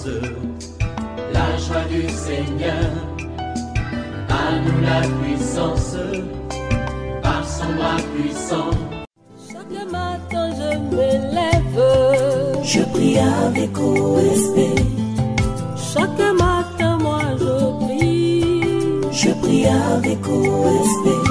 force, la joie du Seigneur. À nous la puissance, par son bras puissant. Chaque matin je me lève, je prie avec OSB. Chaque matin moi je prie avec OSB.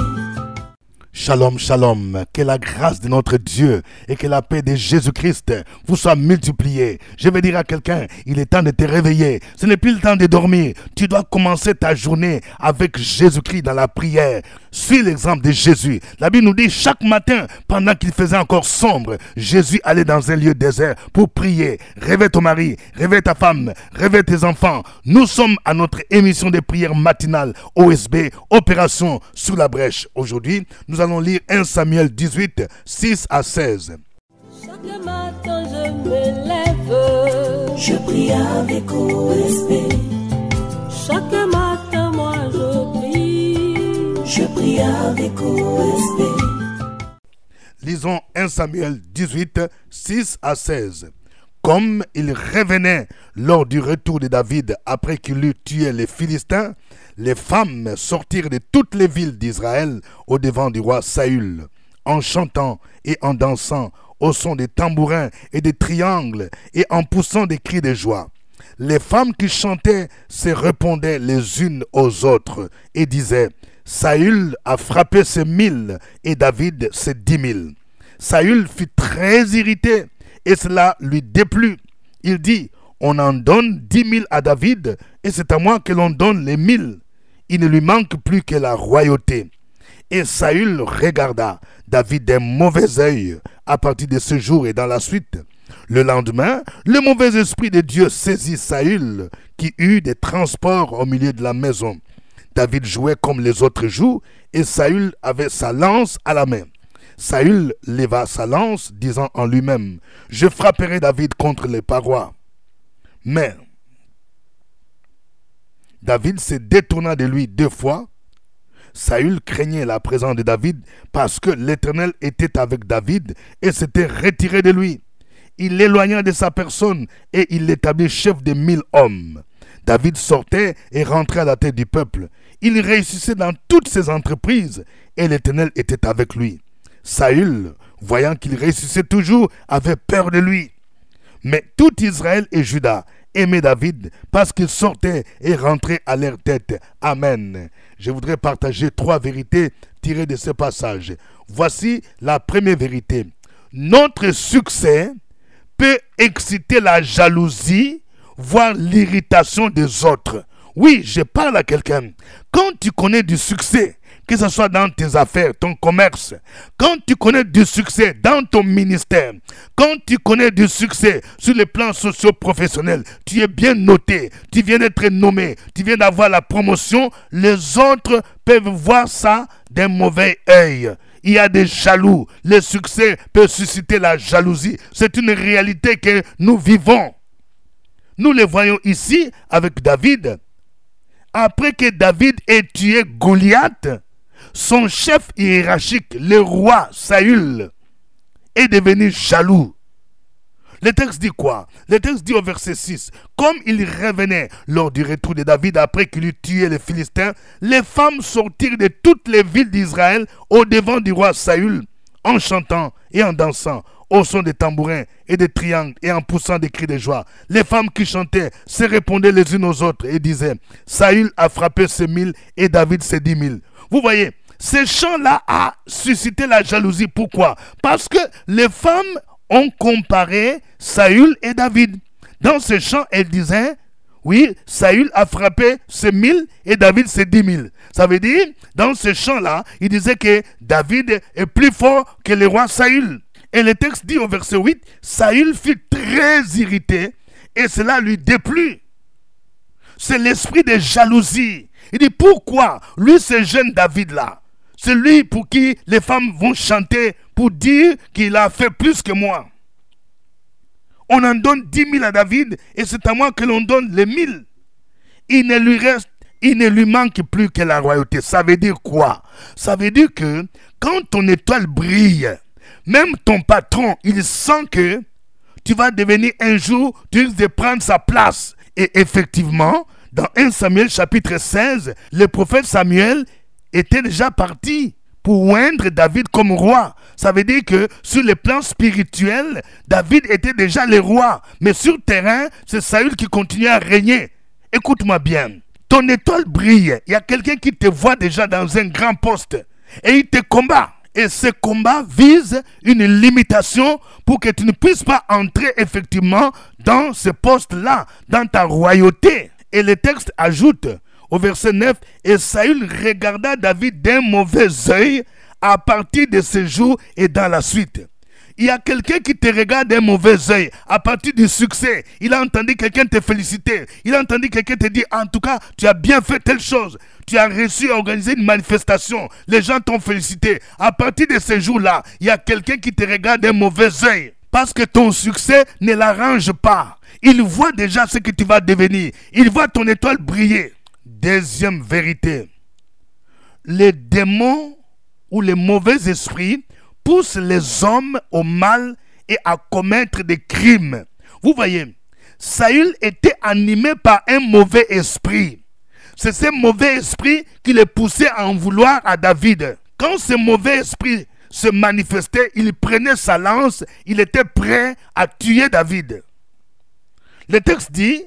Shalom, shalom, que la grâce de notre Dieu et que la paix de Jésus-Christ vous soient multipliées. Je vais dire à quelqu'un, il est temps de te réveiller. Ce n'est plus le temps de dormir. Tu dois commencer ta journée avec Jésus-Christ dans la prière. Suis l'exemple de Jésus. La Bible nous dit chaque matin, pendant qu'il faisait encore sombre, Jésus allait dans un lieu désert pour prier. Réveille ton mari, réveille ta femme, réveille tes enfants. Nous sommes à notre émission de prière matinale OSB, Opération sous la brèche. Aujourd'hui, nous allons lire 1 Samuel 18, 6 à 16. Chaque matin je me lève, je prie avec OSB. Chaque matin moi je prie avec OSB. Lisons 1 Samuel 18, 6 à 16. Comme il revenait lors du retour de David après qu'il eut tué les Philistins, les femmes sortirent de toutes les villes d'Israël au devant du roi Saül, en chantant et en dansant au son des tambourins et des triangles et en poussant des cris de joie. Les femmes qui chantaient se répondaient les unes aux autres et disaient « Saül a frappé ses 1000 et David ses 10 000. » Saül fut très irrité et cela lui déplut. Il dit « On en donne 10 000 à David et c'est à moi que l'on donne les 1000. » Il ne lui manque plus que la royauté. Et Saül regarda David d'un mauvais œil à partir de ce jour et dans la suite. Le lendemain, le mauvais esprit de Dieu saisit Saül, qui eut des transports au milieu de la maison. David jouait comme les autres jouent, et Saül avait sa lance à la main. Saül leva sa lance, disant en lui-même, « Je frapperai David contre les parois. » Mais David se détourna de lui 2 fois. Saül craignait la présence de David parce que l'Éternel était avec David et s'était retiré de lui. Il l'éloigna de sa personne et il l'établit chef de 1000 hommes. David sortait et rentrait à la tête du peuple. Il réussissait dans toutes ses entreprises et l'Éternel était avec lui. Saül, voyant qu'il réussissait toujours, avait peur de lui. Mais tout Israël et Juda aimaient David parce qu'il sortait et rentrait à leur tête. Amen. Je voudrais partager 3 vérités tirées de ce passage. Voici la première vérité. Notre succès peut exciter la jalousie, voire l'irritation des autres. Oui, je parle à quelqu'un. Quand tu connais du succès, que ce soit dans tes affaires, ton commerce, quand tu connais du succès dans ton ministère, quand tu connais du succès sur les plans socio-professionnels, tu es bien noté, tu viens d'être nommé, tu viens d'avoir la promotion, les autres peuvent voir ça d'un mauvais œil. Il y a des jaloux. Le succès peut susciter la jalousie. C'est une réalité que nous vivons. Nous le voyons ici avec David. Après que David ait tué Goliath, son chef hiérarchique, le roi Saül, est devenu jaloux. Le texte dit quoi? Le texte dit au verset 6, « Comme il revenait lors du retour de David après qu'il eut tué les Philistins, les femmes sortirent de toutes les villes d'Israël au devant du roi Saül, en chantant et en dansant, au son des tambourins et des triangles et en poussant des cris de joie. Les femmes qui chantaient se répondaient les unes aux autres et disaient, « Saül a frappé ses 1000 et David ses 10 000. » Vous voyez, ce chant-là a suscité la jalousie. Pourquoi? Parce que les femmes ont comparé Saül et David. Dans ce chant, elles disaient, oui, Saül a frappé ses 1000 et David ses 10 000. Ça veut dire, dans ce chant-là, il disait que David est plus fort que le roi Saül. Et le texte dit au verset 8, Saül fut très irrité et cela lui déplut. C'est l'esprit de jalousie. Il dit, pourquoi lui, ce jeune David-là, c'est lui pour qui les femmes vont chanter pour dire qu'il a fait plus que moi. On en donne 10 000 à David et c'est à moi que l'on donne les 1000. Il ne lui manque plus que la royauté. Ça veut dire quoi? Ça veut dire que quand ton étoile brille, même ton patron, il sent que tu vas devenir un jour, tu risques de prendre sa place. Et effectivement, dans 1 Samuel chapitre 16, le prophète Samuel était déjà parti pour oindre David comme roi. Ça veut dire que sur le plan spirituel, David était déjà le roi. Mais sur le terrain, c'est Saül qui continuait à régner. Écoute-moi bien. Ton étoile brille. Il y a quelqu'un qui te voit déjà dans un grand poste. Et il te combat. Et ce combat vise une limitation pour que tu ne puisses pas entrer effectivement dans ce poste-là, dans ta royauté. Et le texte ajoute au verset 9, « Et Saül regarda David d'un mauvais œil à partir de ce jour et dans la suite. » Il y a quelqu'un qui te regarde d'un mauvais œil à partir du succès. Il a entendu quelqu'un te féliciter. Il a entendu quelqu'un te dire, en tout cas, tu as bien fait telle chose. Tu as réussi à organiser une manifestation. Les gens t'ont félicité. À partir de ce jour-là, il y a quelqu'un qui te regarde d'un mauvais œil. Parce que ton succès ne l'arrange pas. Il voit déjà ce que tu vas devenir. Il voit ton étoile briller. Deuxième vérité. Les démons ou les mauvais esprits poussent les hommes au mal et à commettre des crimes. Vous voyez, Saül était animé par un mauvais esprit. C'est ce mauvais esprit qui le poussait à en vouloir à David. Quand ce mauvais esprit se manifestait, il prenait sa lance, il était prêt à tuer David. Le texte dit,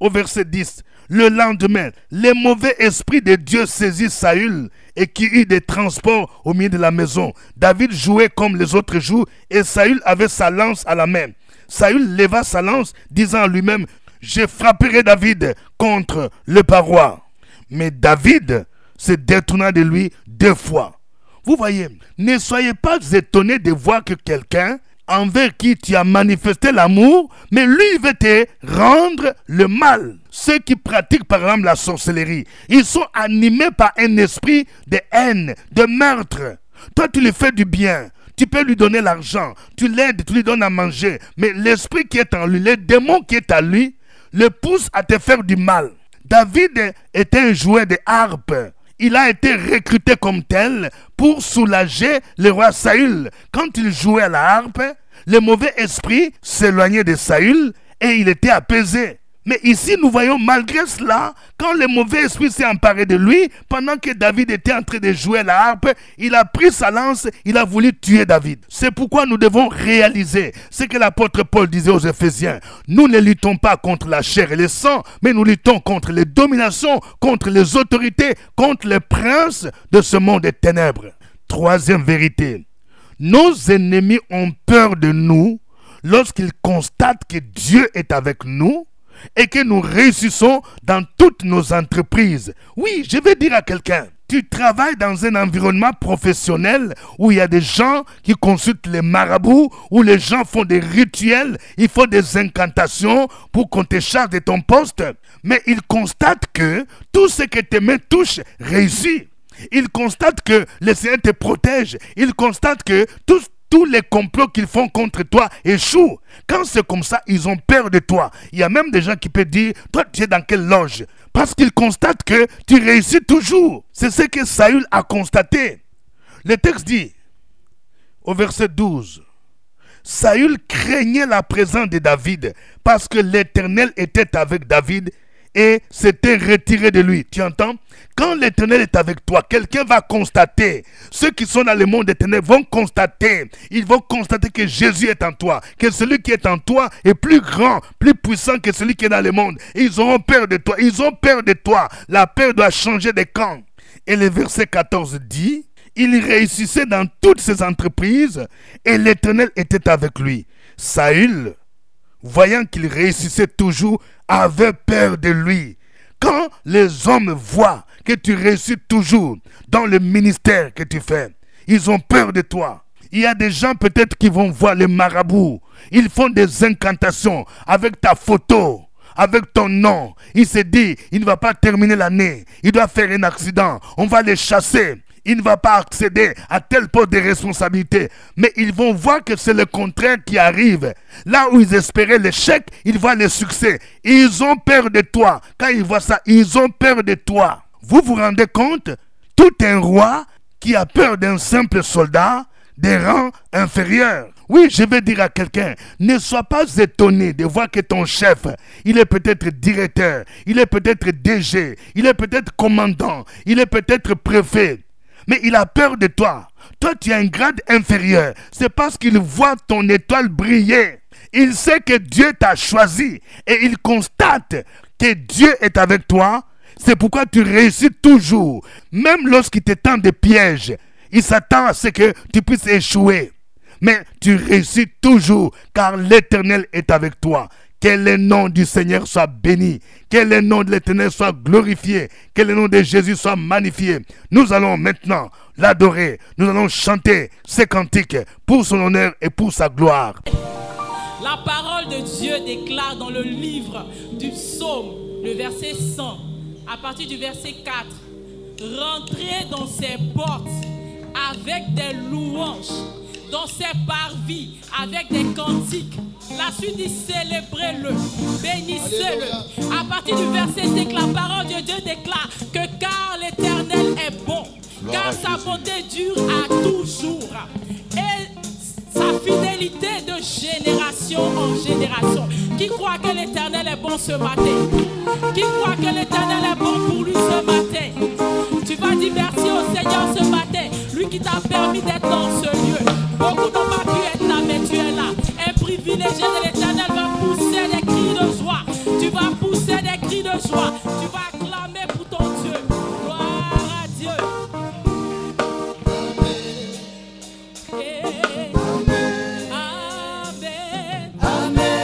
au verset 10, « Le lendemain, les mauvais esprits de Dieu saisit Saül et qui eut des transports au milieu de la maison. David jouait comme les autres jours et Saül avait sa lance à la main. Saül leva sa lance, disant à lui-même, « Je frapperai David contre le paroi. » Mais David se détourna de lui 2 fois. Vous voyez, ne soyez pas étonnés de voir que quelqu'un envers qui tu as manifesté l'amour, mais lui il veut te rendre le mal. Ceux qui pratiquent par exemple la sorcellerie, ils sont animés par un esprit de haine, de meurtre. Toi tu lui fais du bien, tu peux lui donner l'argent, tu l'aides, tu lui donnes à manger, mais l'esprit qui est en lui, le démon qui est en lui, le pousse à te faire du mal. David était un joueur de harpe. Il a été recruté comme tel pour soulager le roi Saül. Quand il jouait à la harpe, le mauvais esprit s'éloignait de Saül et il était apaisé. Mais ici, nous voyons malgré cela, quand le mauvais esprit s'est emparé de lui, pendant que David était en train de jouer à la harpe, il a pris sa lance, il a voulu tuer David. C'est pourquoi nous devons réaliser ce que l'apôtre Paul disait aux Éphésiens. Nous ne luttons pas contre la chair et le sang, mais nous luttons contre les dominations, contre les autorités, contre les princes de ce monde des ténèbres. Troisième vérité. Nos ennemis ont peur de nous lorsqu'ils constatent que Dieu est avec nous et que nous réussissons dans toutes nos entreprises. Oui, je vais dire à quelqu'un, tu travailles dans un environnement professionnel où il y a des gens qui consultent les marabouts, où les gens font des rituels, ils font des incantations pour qu'on te charge de ton poste. Mais ils constatent que tout ce que tes mains touchent réussit. Ils constatent que le Seigneur te protège. Ils constatent que tous les complots qu'ils font contre toi échouent. Quand c'est comme ça, ils ont peur de toi. Il y a même des gens qui peuvent dire, toi tu es dans quelle loge? Parce qu'ils constatent que tu réussis toujours. C'est ce que Saül a constaté. Le texte dit, au verset 12, Saül craignait la présence de David parce que l'Éternel était avec David et s'était retiré de lui. Tu entends? Quand l'Éternel est avec toi, quelqu'un va constater. Ceux qui sont dans le monde éternel vont constater. Ils vont constater que Jésus est en toi. Que celui qui est en toi est plus grand, plus puissant que celui qui est dans le monde. Et ils auront peur de toi. Ils ont peur de toi. La peur doit changer de camp. Et le verset 14 dit, il réussissait dans toutes ses entreprises et l'Éternel était avec lui. Saül, voyant qu'il réussissait toujours, avait peur de lui. Quand les hommes voient que tu réussis toujours dans le ministère que tu fais, ils ont peur de toi. Il y a des gens peut-être qui vont voir les marabouts. Ils font des incantations avec ta photo, avec ton nom. Il se dit, il ne va pas terminer l'année. Il doit faire un accident. On va les chasser. Il ne va pas accéder à tel poste de responsabilité. Mais ils vont voir que c'est le contraire qui arrive. Là où ils espéraient l'échec, ils voient le succès. Ils ont peur de toi. Quand ils voient ça, ils ont peur de toi. Vous vous rendez compte? Tout un roi qui a peur d'un simple soldat, des rangs inférieurs. Oui, je vais dire à quelqu'un, ne sois pas étonné de voir que ton chef, il est peut-être directeur, il est peut-être DG, il est peut-être commandant, il est peut-être préfet, mais il a peur de toi. Toi, tu as un grade inférieur. C'est parce qu'il voit ton étoile briller. Il sait que Dieu t'a choisi et il constate que Dieu est avec toi. C'est pourquoi tu réussis toujours. Même lorsqu'il te tend des pièges, il s'attend à ce que tu puisses échouer. Mais tu réussis toujours car l'Éternel est avec toi. Que le nom du Seigneur soit béni. Que le nom de l'Éternel soit glorifié. Que le nom de Jésus soit magnifié. Nous allons maintenant l'adorer. Nous allons chanter ces cantiques pour son honneur et pour sa gloire. La parole de Dieu déclare dans le livre du psaume, le verset 100, à partir du verset 4, « Rentrez dans ses portes avec des louanges, dans ses parvis avec des cantiques. » La suite dit, célébrez-le, bénissez-le. À partir du verset 5, la parole de Dieu déclare que car l'Éternel est bon, car sa bonté dure à toujours. Et sa fidélité de génération en génération. Qui croit que l'Éternel est bon ce matin? Qui croit que l'Éternel est bon pour lui ce matin? Tu vas dire merci au Seigneur ce matin, lui qui t'a permis d'être dans ce lieu. Beaucoup n'ont pas pu être là, mais tu es là. Un privilégié de l'Éternel va pousser des cris de joie. Tu vas pousser des cris de joie. Tu vas acclamer pour ton Dieu. Gloire à Dieu. Amen.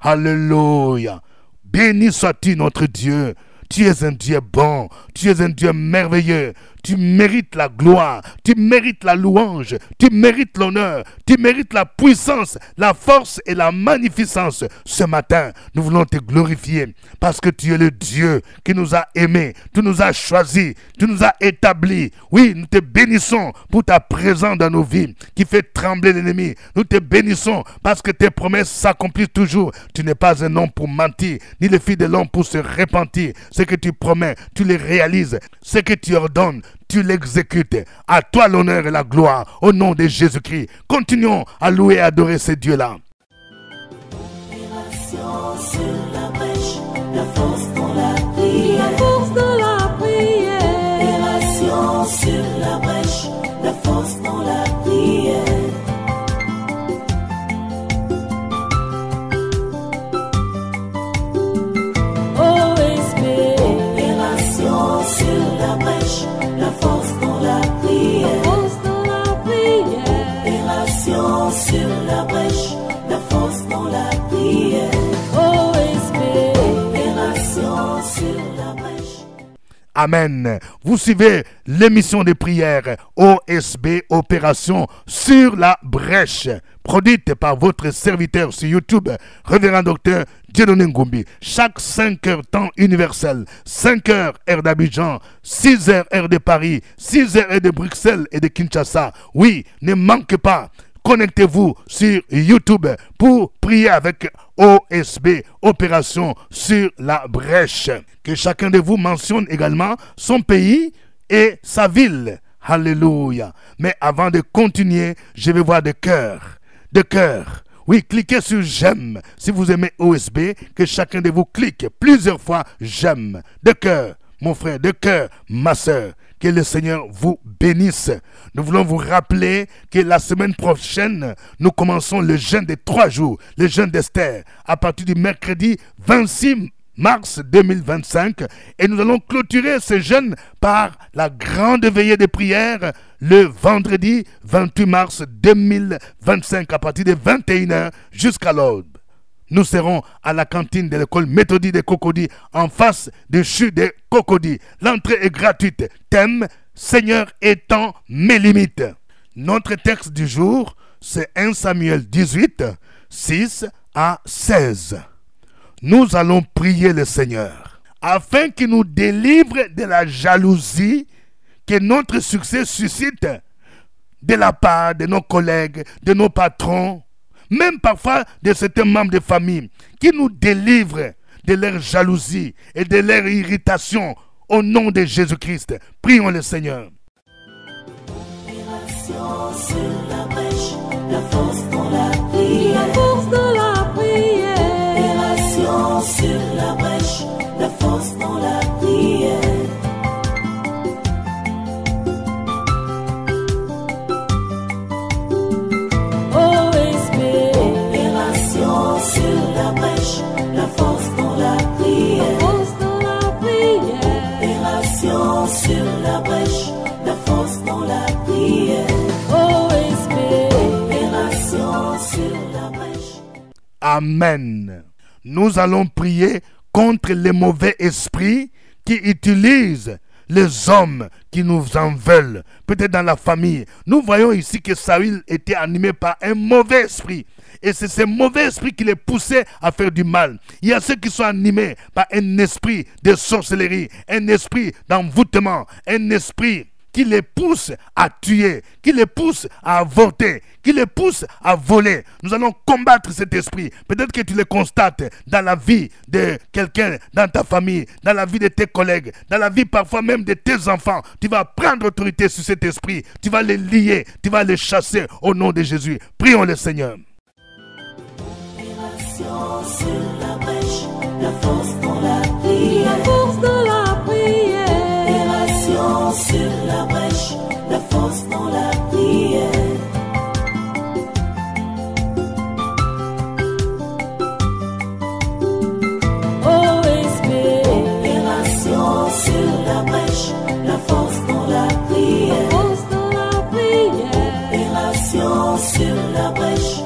Alléluia. Béni sois-tu notre Dieu. Tu es un Dieu bon, tu es un Dieu merveilleux, tu mérites la gloire, tu mérites la louange, tu mérites l'honneur, tu mérites la puissance, la force et la magnificence. Ce matin, nous voulons te glorifier parce que tu es le Dieu qui nous a aimés, tu nous as choisis, tu nous as établis. Oui, nous te bénissons pour ta présence dans nos vies qui fait trembler l'ennemi. Nous te bénissons parce que tes promesses s'accomplissent toujours. Tu n'es pas un homme pour mentir, ni le fils de l'homme pour se repentir. Ce que tu promets, tu les réalises. Ce que tu ordonnes, tu l'exécutes. À toi l'honneur et la gloire au nom de Jésus-Christ. Continuons à louer et adorer ce Dieu-là. Sur la brèche, la force dans la prière. La force dans la prière. Opération sur la brèche, la force dans la prière. Sur la brèche, la force dans la prière. Force dans la prière. Opération sur la brèche, la force dans la prière. Opération sur la brèche. Amen. Vous suivez l'émission de prière OSB, Opération sur la brèche, produite par votre serviteur sur YouTube, Révérend Docteur Dieudonné Ngumbi. Chaque 5 heures temps universel, 5 heures heure d'Abidjan, 6 heures heure de Paris, 6 heures heure de Bruxelles et de Kinshasa. Oui, ne manquez pas. Connectez-vous sur YouTube pour prier avec OSB, Opération sur la brèche. Que chacun de vous mentionne également son pays et sa ville. Alléluia. Mais avant de continuer, je vais voir de cœur. De cœur. Oui, cliquez sur j'aime. Si vous aimez OSB, que chacun de vous clique plusieurs fois j'aime. De cœur, mon frère, de cœur, ma soeur. Que le Seigneur vous bénisse. Nous voulons vous rappeler que la semaine prochaine, nous commençons le jeûne de 3 jours, le jeûne d'Esther, à partir du mercredi 26 mars 2025. Et nous allons clôturer ce jeûne par la grande veillée de prière le vendredi 28 mars 2025, à partir de 21h jusqu'à l'aube. Nous serons à la cantine de l'école méthodique de Cocody, en face du chute de Cocody. L'entrée est gratuite. Thème: Seigneur, étends mes limites. Notre texte du jour, c'est 1 Samuel 18, 6 à 16. Nous allons prier le Seigneur afin qu'il nous délivre de la jalousie que notre succès suscite de la part de nos collègues, de nos patrons, même parfois de certains membres de famille, qui nous délivrent de leur jalousie et de leur irritation au nom de Jésus-Christ. Prions le Seigneur. Opération sur la brèche, la force dans la prière. La force dans la prière. Opération sur la brèche, la force dans la prière. Sur la brèche, la force dans la prière. Force dans la prière. Opération sur la brèche, la force dans la prière. Opération sur la brèche. Amen. Nous allons prier contre les mauvais esprits qui utilisent les hommes qui nous en veulent, peut-être dans la famille. Nous voyons ici que Saül était animé par un mauvais esprit. Et c'est ce mauvais esprit qui les poussait à faire du mal. Il y a ceux qui sont animés par un esprit de sorcellerie, un esprit d'envoûtement, un esprit qui les pousse à tuer, qui les pousse à avorter, qui les pousse à voler. Nous allons combattre cet esprit. Peut-être que tu le constates dans la vie de quelqu'un, dans ta famille, dans la vie de tes collègues, dans la vie parfois même de tes enfants. Tu vas prendre autorité sur cet esprit. Tu vas les lier, tu vas les chasser au nom de Jésus. Prions le Seigneur. Sur la brèche, la force dans la prière. La force dans la prière. Opération sur la brèche, la force dans la prière. Opération sur la brèche, la force dans la prière. Force dans la prière. Opération sur la brèche,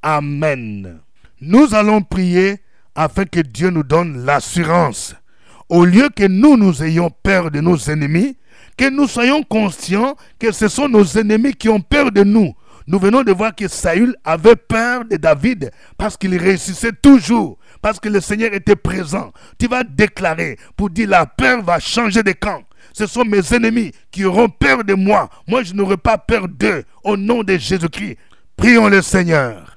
Amen. Nous allons prier afin que Dieu nous donne l'assurance. Au lieu que nous ayons peur de nos ennemis, que nous soyons conscients que ce sont nos ennemis qui ont peur de nous. Nous venons de voir que Saül avait peur de David parce qu'il réussissait toujours, parce que le Seigneur était présent. Tu vas déclarer pour dire la peur va changer de camp. Ce sont mes ennemis qui auront peur de moi. Moi, je n'aurai pas peur d'eux. Au nom de Jésus-Christ, prions le Seigneur.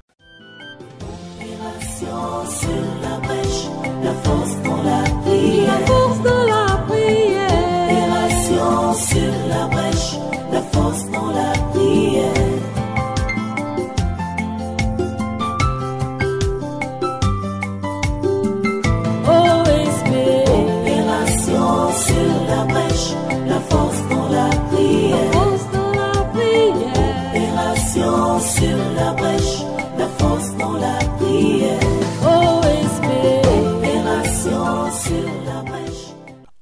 Sur la brèche, la force dans la prière. La force dans la prière. Opération sur la brèche, la force dans la prière. OSP. Opération sur la brèche, la force dans la prière. La force dans la prière. Opération sur la brèche, la force dans la prière.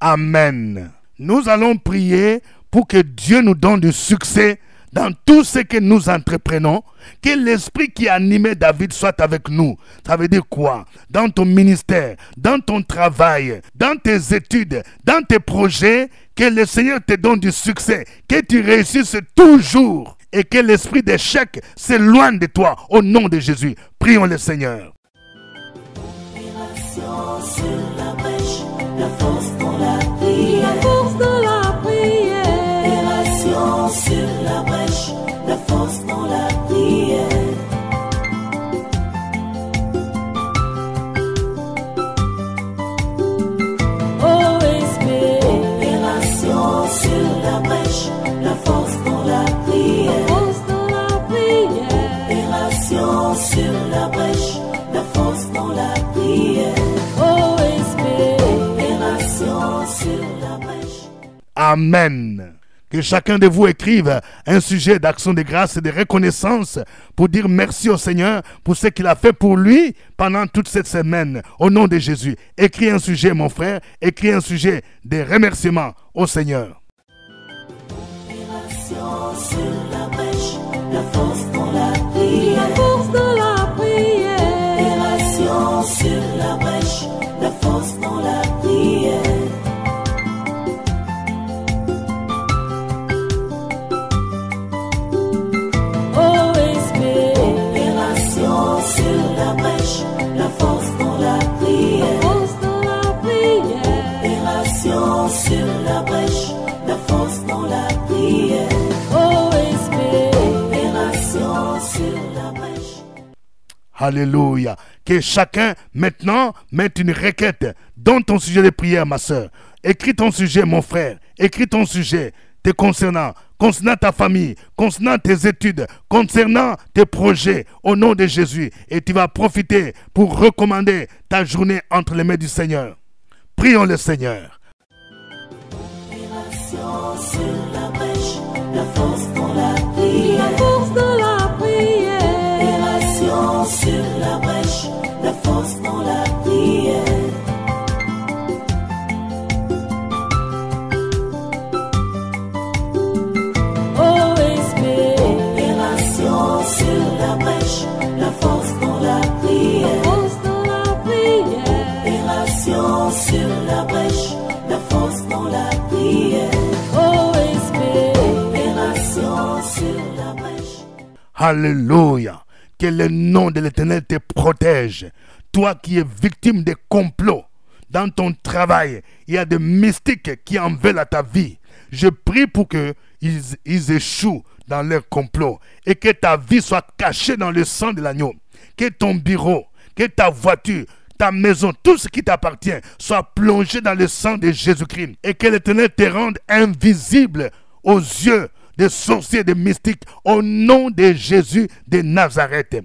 Amen. Nous allons prier pour que Dieu nous donne du succès dans tout ce que nous entreprenons. Que l'esprit qui animait David soit avec nous. Ça veut dire quoi? Dans ton ministère, dans ton travail, dans tes études, dans tes projets, que le Seigneur te donne du succès, que tu réussisses toujours et que l'esprit d'échec s'éloigne de toi au nom de Jésus. Prions le Seigneur. Sur la brèche, la force dans la prière. La force dans la prière. Opération sur la brèche, la force dans la prière. OSP. Opération sur la brèche, la force dans la prière. La force dans la prière. Opération sur la brèche, la force dans la prière. Amen. Que chacun de vous écrive un sujet d'action de grâce et de reconnaissance pour dire merci au Seigneur pour ce qu'il a fait pour lui pendant toute cette semaine. Au nom de Jésus, écris un sujet, mon frère, écris un sujet de remerciement au Seigneur. Sur la brèche, la force dans la prière. La force dans la prière. Opération sur la brèche, la force dans la prière. Sur la brèche, la force dans la prière. La force dans la prière. Opération sur la brèche, la force dans la prière. OSP. Opération sur la brèche. Alléluia. Que chacun maintenant mette une requête dans ton sujet de prière, ma soeur. Écris ton sujet, mon frère. Écris ton sujet te concernant ta famille, concernant tes études, concernant tes projets, au nom de Jésus. Et tu vas profiter pour recommander ta journée entre les mains du Seigneur. Prions le Seigneur. Opération sur la brèche, la force dans la prière. La force dans la prière. Opération sur la brèche, la force dans la prière. Sur la brèche, la force dans la prière. La force dans la prière. Opération sur la brèche, la force dans la prière. OSP. Opération sur la brèche. Alléluia. Que le nom de l'Éternel te protège. Toi qui es victime des complots. Dans ton travail, il y a des mystiques qui en veulent à ta vie. Je prie pour qu'ils échouent dans leur complot et que ta vie soit cachée dans le sang de l'agneau. Que ton bureau, que ta voiture, ta maison, tout ce qui t'appartient soit plongé dans le sang de Jésus-Christ et que l'Éternel te rende invisible aux yeux des sorciers, des mystiques, au nom de Jésus de Nazareth.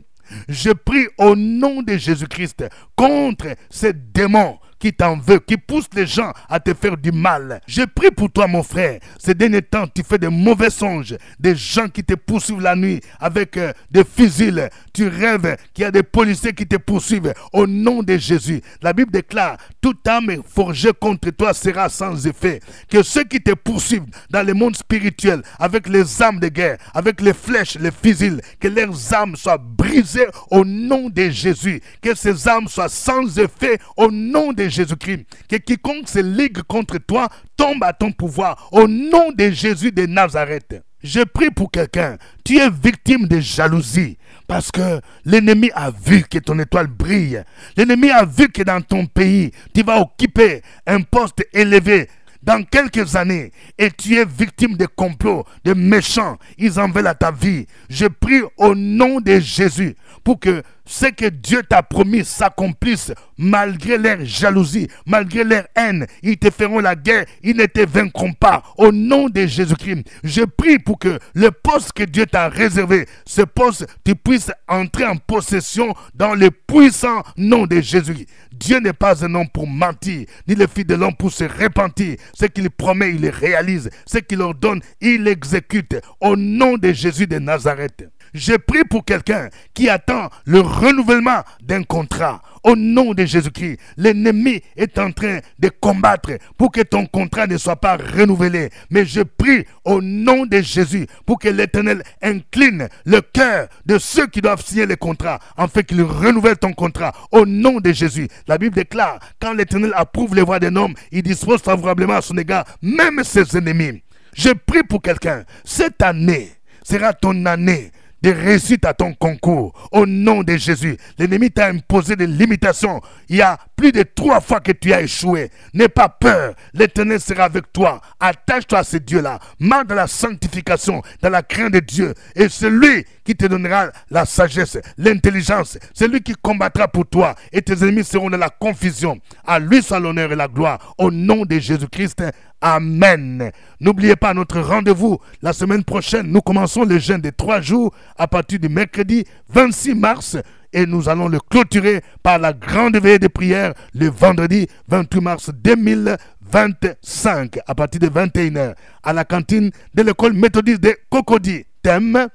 Je prie au nom de Jésus-Christ contre ces démons qui t'en veut, qui pousse les gens à te faire du mal. Je prie pour toi, mon frère. Ces derniers temps, tu fais des mauvais songes, des gens qui te poursuivent la nuit avec des fusils. Tu rêves qu'il y a des policiers qui te poursuivent. Au nom de Jésus, la Bible déclare, toute âme forgée contre toi sera sans effet. Que ceux qui te poursuivent dans le monde spirituel, avec les armes de guerre, avec les flèches, les fusils, que leurs armes soient brisées au nom de Jésus. Que ces armes soient sans effet au nom de Jésus-Christ. Que quiconque se ligue contre toi tombe à ton pouvoir au nom de Jésus de Nazareth. Je prie pour quelqu'un. Tu es victime de jalousie parce que l'ennemi a vu que ton étoile brille. L'ennemi a vu que dans ton pays, tu vas occuper un poste élevé dans quelques années et tu es victime de complots, de méchants. Ils en veulent à ta vie. Je prie au nom de Jésus pour que ce que Dieu t'a promis s'accomplisse malgré leur jalousie, malgré leur haine. Ils te feront la guerre, ils ne te vaincront pas. Au nom de Jésus-Christ, je prie pour que le poste que Dieu t'a réservé, ce poste, tu puisses entrer en possession dans le puissant nom de Jésus. Dieu n'est pas un homme pour mentir, ni le fils de l'homme pour se repentir. Ce qu'il promet, il le réalise. Ce qu'il ordonne, il l'exécute. Au nom de Jésus de Nazareth. Je prie pour quelqu'un qui attend le renouvellement d'un contrat. Au nom de Jésus-Christ, l'ennemi est en train de combattre pour que ton contrat ne soit pas renouvelé. Mais je prie au nom de Jésus pour que l'Éternel incline le cœur de ceux qui doivent signer le contrat, afin qu'il renouvelle ton contrat. Au nom de Jésus, la Bible déclare, quand l'Éternel approuve les voies d'un homme, il dispose favorablement à son égard, même ses ennemis. Je prie pour quelqu'un. Cette année sera ton année de réussite à ton concours. Au nom de Jésus, l'ennemi t'a imposé des limitations. Il y a plus de 3 fois que tu as échoué. N'aie pas peur. L'Éternel sera avec toi. Attache-toi à ce Dieu-là. Marche dans la sanctification, dans la crainte de Dieu. Et c'est lui qui te donnera la sagesse, l'intelligence. C'est lui qui combattra pour toi. Et tes ennemis seront dans la confusion. À lui soit l'honneur et la gloire. Au nom de Jésus-Christ. Amen. N'oubliez pas notre rendez-vous la semaine prochaine. Nous commençons le jeûne de 3 jours à partir du mercredi 26 mars et nous allons le clôturer par la grande veillée de prière le vendredi 28 mars 2025 à partir de 21h à la cantine de l'école méthodiste de Cocody. Thème: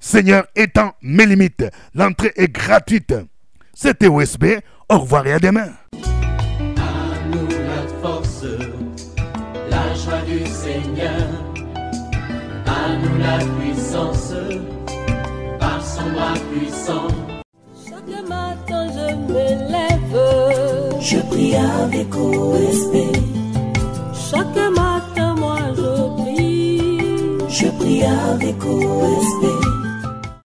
Seigneur étant mes limites. L'entrée est gratuite. C'était OSB. Au revoir et à demain. Du Seigneur, à nous la puissance, par son bras puissant. Chaque matin je me lève, je prie avec OSB. Chaque matin moi je prie avec OSB.